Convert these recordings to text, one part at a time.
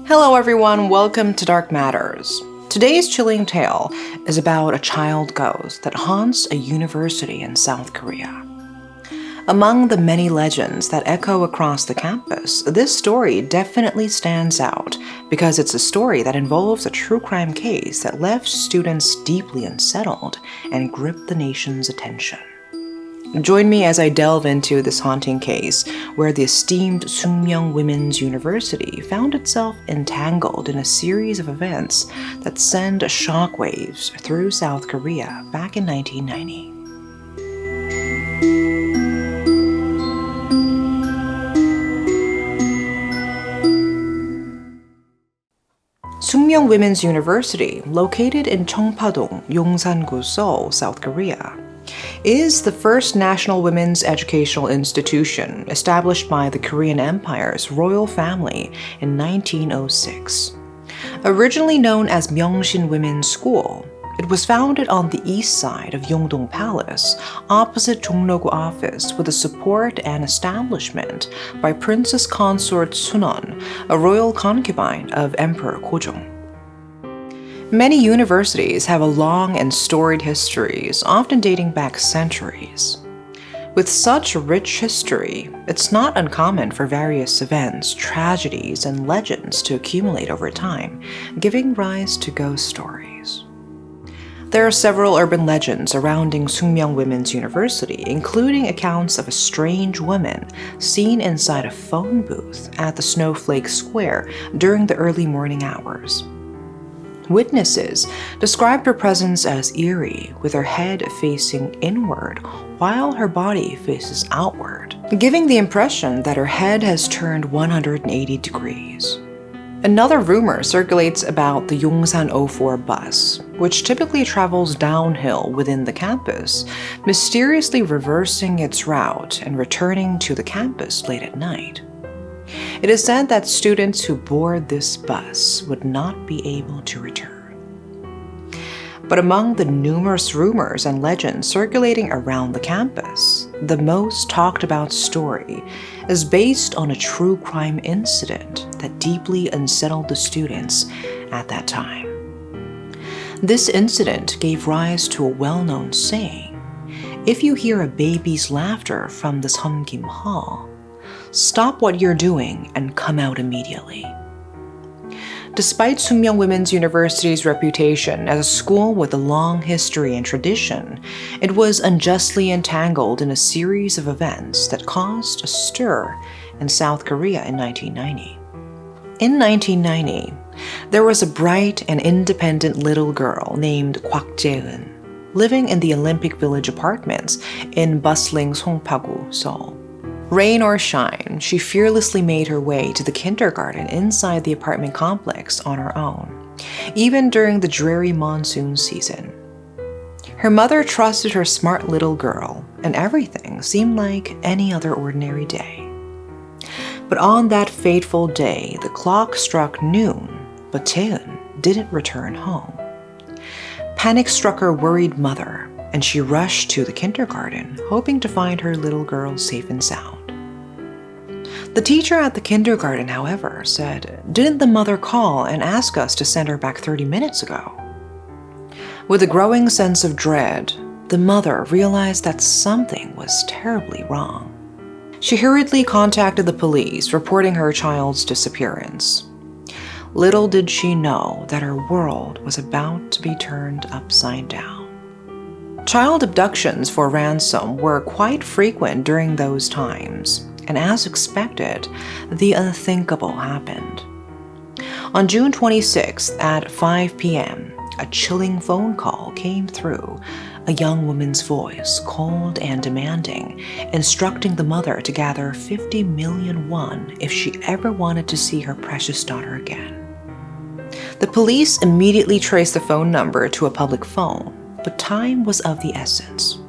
Hello everyone, welcome to Dark Matters. Today's chilling tale is about a child ghost that haunts a university in South Korea. Among the many legends that echo across the campus, this story definitely stands out because it's a story that involves a true crime case that left students deeply unsettled and gripped the nation's attention. Join me as I delve into this haunting case where the esteemed Sookmyung Women's University found itself entangled in a series of events that sent shockwaves through South Korea back in 1990. Sookmyung Women's University, located in Cheongpa-dong, Yongsan-gu, Seoul, South Korea, is the first national women's educational institution established by the Korean Empire's royal family in 1906. Originally known as Myeongshin Women's School, it was founded on the east side of Yongdong Palace, opposite Jongno-gu Office, with the support and establishment by Princess Consort Sunon, a royal concubine of Emperor Gojong. Many universities have a long and storied histories, often dating back centuries. With such a rich history, it's not uncommon for various events, tragedies, and legends to accumulate over time, giving rise to ghost stories. There are several urban legends surrounding Sookmyung Women's University, including accounts of a strange woman seen inside a phone booth at the Snowflake Square during the early morning hours. Witnesses described her presence as eerie, with her head facing inward while her body faces outward, giving the impression that her head has turned 180 degrees. Another rumor circulates about the Yongsan 04 bus, which typically travels downhill within the campus, mysteriously reversing its route and returning to the campus late at night. It is said that students who board this bus would not be able to return. But among the numerous rumors and legends circulating around the campus, the most talked about story is based on a true crime incident that deeply unsettled the students at that time. This incident gave rise to a well-known saying: "If you hear a baby's laughter from the Seonkim Hall, stop what you're doing and come out immediately." Despite Sookmyung Women's University's reputation as a school with a long history and tradition, it was unjustly entangled in a series of events that caused a stir in South Korea in 1990. In 1990, there was a bright and independent little girl named Kwak Jae-eun living in the Olympic Village apartments in bustling Songpa-gu, Seoul. Rain or shine, she fearlessly made her way to the kindergarten inside the apartment complex on her own, even during the dreary monsoon season. Her mother trusted her smart little girl, and everything seemed like any other ordinary day. But on that fateful day, the clock struck noon, but Taeun didn't return home. Panic struck her worried mother, and she rushed to the kindergarten, hoping to find her little girl safe and sound. The teacher at the kindergarten, however, said, "Didn't the mother call and ask us to send her back 30 minutes ago?" With a growing sense of dread, the mother realized that something was terribly wrong. She hurriedly contacted the police, reporting her child's disappearance. Little did she know that her world was about to be turned upside down. Child abductions for ransom were quite frequent during those times, and as expected, the unthinkable happened. On June 26th at 5 p.m., a chilling phone call came through, a young woman's voice, cold and demanding, instructing the mother to gather 50 million won if she ever wanted to see her precious daughter again. The police immediately traced the phone number to a public phone, but time was of the essence.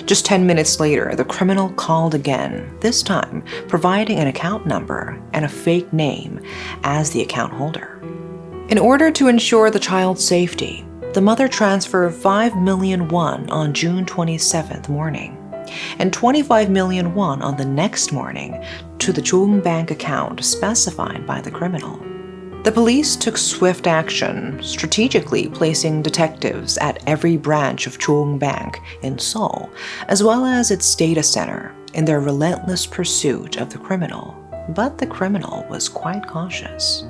Just 10 minutes later, the criminal called again, this time providing an account number and a fake name as the account holder. In order to ensure the child's safety, the mother transferred 5 million won on June 27th morning and 25 million on the next morning to the Joong Bank account specified by the criminal. The police took swift action, strategically placing detectives at every branch of Choong Bank in Seoul, as well as its data center, in their relentless pursuit of the criminal. But the criminal was quite cautious.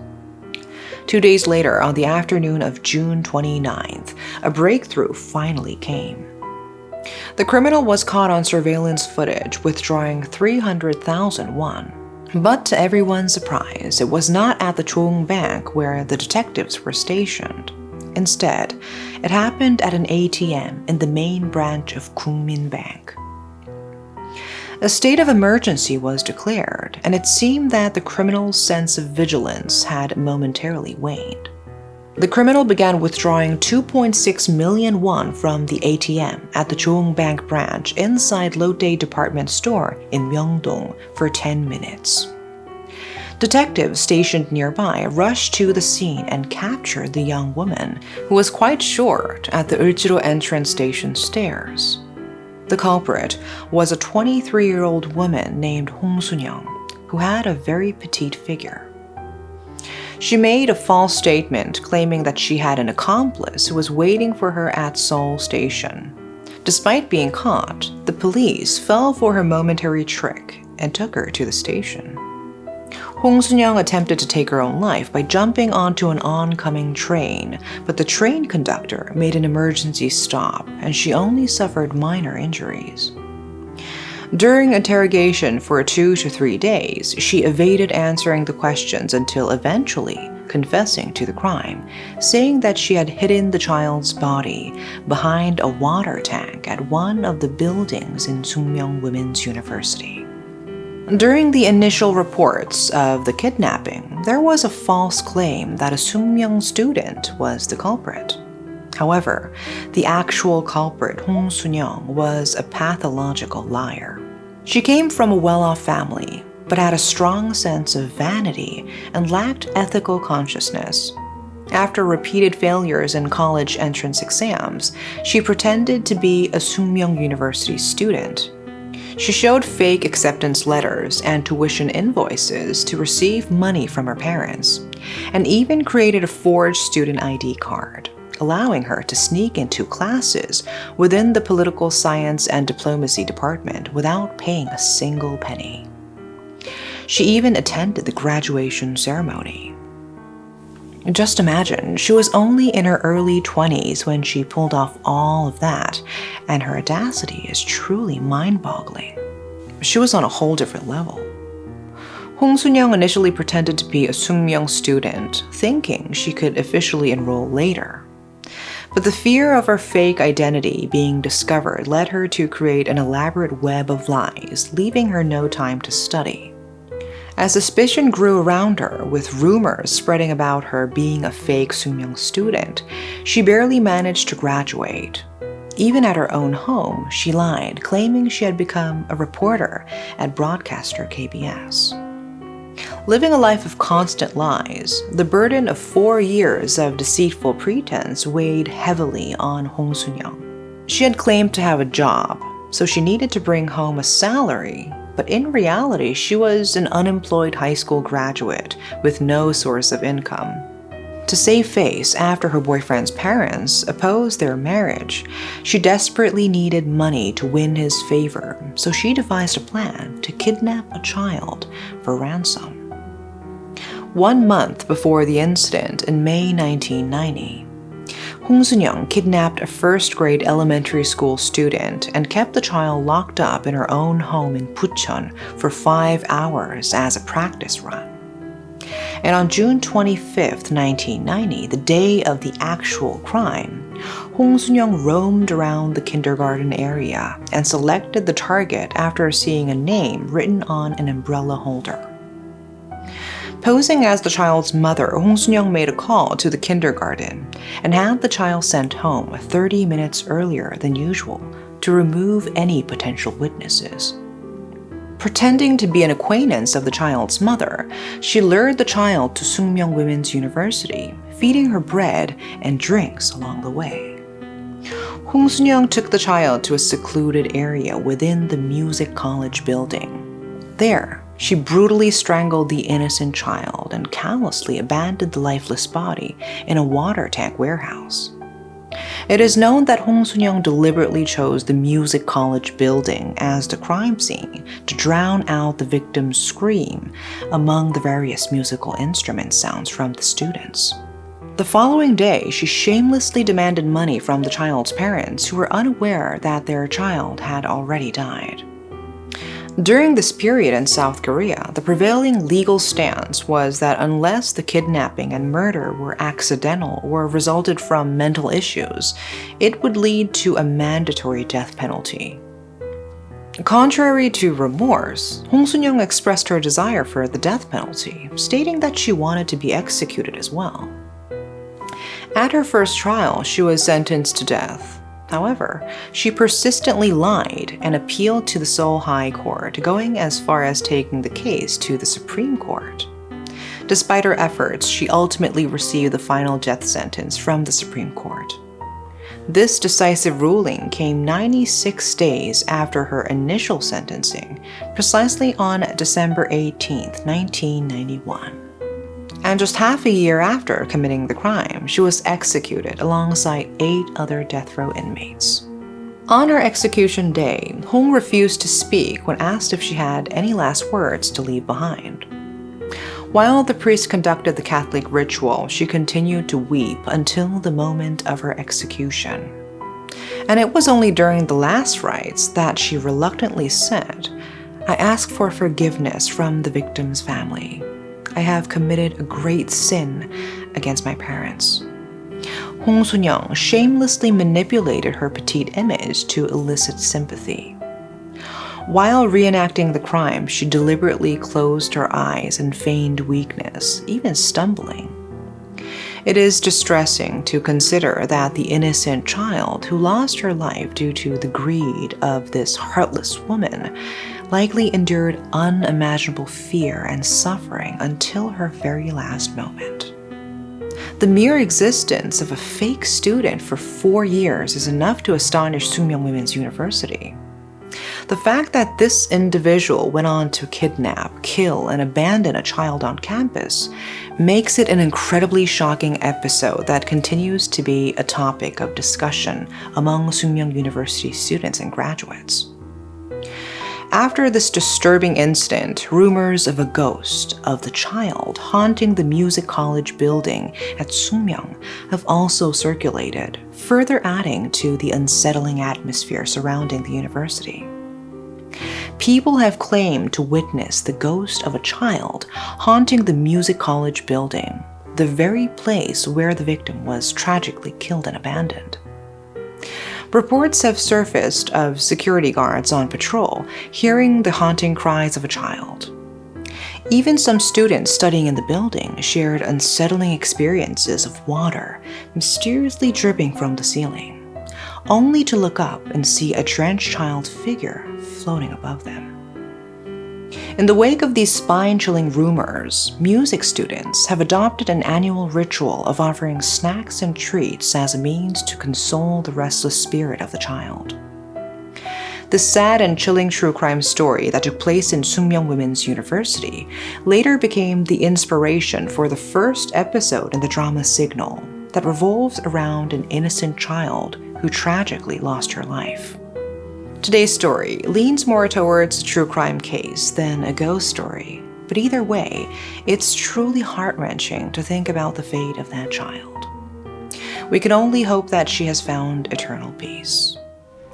2 days later, on the afternoon of June 29th, a breakthrough finally came. The criminal was caught on surveillance footage withdrawing 300,000 won. But to everyone's surprise, it was not at the Choong Bank where the detectives were stationed. Instead, it happened at an ATM in the main branch of Kookmin Bank. A state of emergency was declared, and it seemed that the criminal's sense of vigilance had momentarily waned. The criminal began withdrawing 2.6 million won from the ATM at the Choong Bank branch inside Lotte department store in Myeongdong for 10 minutes. Detectives stationed nearby rushed to the scene and captured the young woman, who was quite short, at the Ulchiro entrance station stairs. The culprit was a 23-year-old woman named Sookmyung, who had a very petite figure. She made a false statement claiming that she had an accomplice who was waiting for her at Seoul Station. Despite being caught, the police fell for her momentary trick and took her to the station. Sookmyung attempted to take her own life by jumping onto an oncoming train, but the train conductor made an emergency stop and she only suffered minor injuries. During interrogation for 2 to 3 days, she evaded answering the questions until eventually confessing to the crime, saying that she had hidden the child's body behind a water tank at one of the buildings in Sookmyung Women's University. During the initial reports of the kidnapping, there was a false claim that a Sookmyung student was the culprit. However, the actual culprit, Sookmyung, was a pathological liar. She came from a well-off family, but had a strong sense of vanity and lacked ethical consciousness. After repeated failures in college entrance exams, she pretended to be a Sookmyung University student. She showed fake acceptance letters and tuition invoices to receive money from her parents, and even created a forged student ID card, allowing her to sneak into classes within the political science and diplomacy department without paying a single penny. She even attended the graduation ceremony. Just imagine, she was only in her early 20s when she pulled off all of that, and her audacity is truly mind-boggling. She was on a whole different level. Sookmyung initially pretended to be a Sookmyung student, thinking she could officially enroll later. But the fear of her fake identity being discovered led her to create an elaborate web of lies, leaving her no time to study. As suspicion grew around her, with rumors spreading about her being a fake Sookmyung student, she barely managed to graduate. Even at her own home, she lied, claiming she had become a reporter at broadcaster KBS. Living a life of constant lies, the burden of 4 years of deceitful pretense weighed heavily on Sookmyung. She had claimed to have a job, so she needed to bring home a salary, but in reality, she was an unemployed high school graduate with no source of income. To save face after her boyfriend's parents opposed their marriage, she desperately needed money to win his favor, so she devised a plan to kidnap a child for ransom. 1 month before the incident in May 1990, Sookmyung kidnapped a first-grade elementary school student and kept the child locked up in her own home in Bucheon for 5 hours as a practice run. And on June 25, 1990, the day of the actual crime, Sookmyung roamed around the kindergarten area and selected the target after seeing a name written on an umbrella holder. Posing as the child's mother, Sookmyung made a call to the kindergarten and had the child sent home 30 minutes earlier than usual to remove any potential witnesses. Pretending to be an acquaintance of the child's mother, she lured the child to Sookmyung Women's University, feeding her bread and drinks along the way. Sookmyung took the child to a secluded area within the music college building. There, She brutally strangled the innocent child and callously abandoned the lifeless body in a water tank warehouse. It is known that Hong Soon-young deliberately chose the music college building as the crime scene to drown out the victim's scream among the various musical instrument sounds from the students. The following day, she shamelessly demanded money from the child's parents, who were unaware that their child had already died. During this period in South Korea, the prevailing legal stance was that unless the kidnapping and murder were accidental or resulted from mental issues, it would lead to a mandatory death penalty. Contrary to remorse, Hong Soon-young expressed her desire for the death penalty, stating that she wanted to be executed as well. At her first trial, she was sentenced to death. However, she persistently lied and appealed to the Seoul High Court, going as far as taking the case to the Supreme Court. Despite her efforts, she ultimately received the final death sentence from the Supreme Court. This decisive ruling came 96 days after her initial sentencing, precisely on December 18, 1991. And just half a year after committing the crime, she was executed alongside 8 other death row inmates. On her execution day, Hong refused to speak when asked if she had any last words to leave behind. While the priest conducted the Catholic ritual, she continued to weep until the moment of her execution. And it was only during the last rites that she reluctantly said, "I ask for forgiveness from the victim's family. I have committed a great sin against my parents." Hong Soon-young shamelessly manipulated her petite image to elicit sympathy. While reenacting the crime, she deliberately closed her eyes and feigned weakness, even stumbling. It is distressing to consider that the innocent child who lost her life due to the greed of this heartless woman likely endured unimaginable fear and suffering until her very last moment. The mere existence of a fake student for 4 years is enough to astonish Sookmyung Women's University. The fact that this individual went on to kidnap, kill, and abandon a child on campus makes it an incredibly shocking episode that continues to be a topic of discussion among Sookmyung University students and graduates. After this disturbing incident, rumors of a ghost of the child haunting the music college building at Sookmyung have also circulated, further adding to the unsettling atmosphere surrounding the university. People have claimed to witness the ghost of a child haunting the music college building, the very place where the victim was tragically killed and abandoned. Reports have surfaced of security guards on patrol hearing the haunting cries of a child. Even some students studying in the building shared unsettling experiences of water mysteriously dripping from the ceiling, only to look up and see a drenched child figure floating above them. In the wake of these spine-chilling rumors, music students have adopted an annual ritual of offering snacks and treats as a means to console the restless spirit of the child. This sad and chilling true crime story that took place in Sookmyung Women's University later became the inspiration for the first episode in the drama Signal that revolves around an innocent child who tragically lost her life. Today's story leans more towards a true crime case than a ghost story, but either way, it's truly heart-wrenching to think about the fate of that child. We can only hope that she has found eternal peace.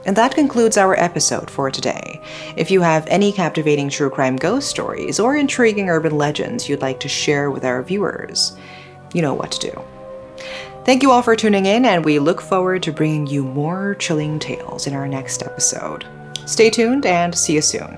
And that concludes our episode for today. If you have any captivating true crime ghost stories or intriguing urban legends you'd like to share with our viewers, you know what to do. Thank you all for tuning in, and we look forward to bringing you more chilling tales in our next episode. Stay tuned and see you soon.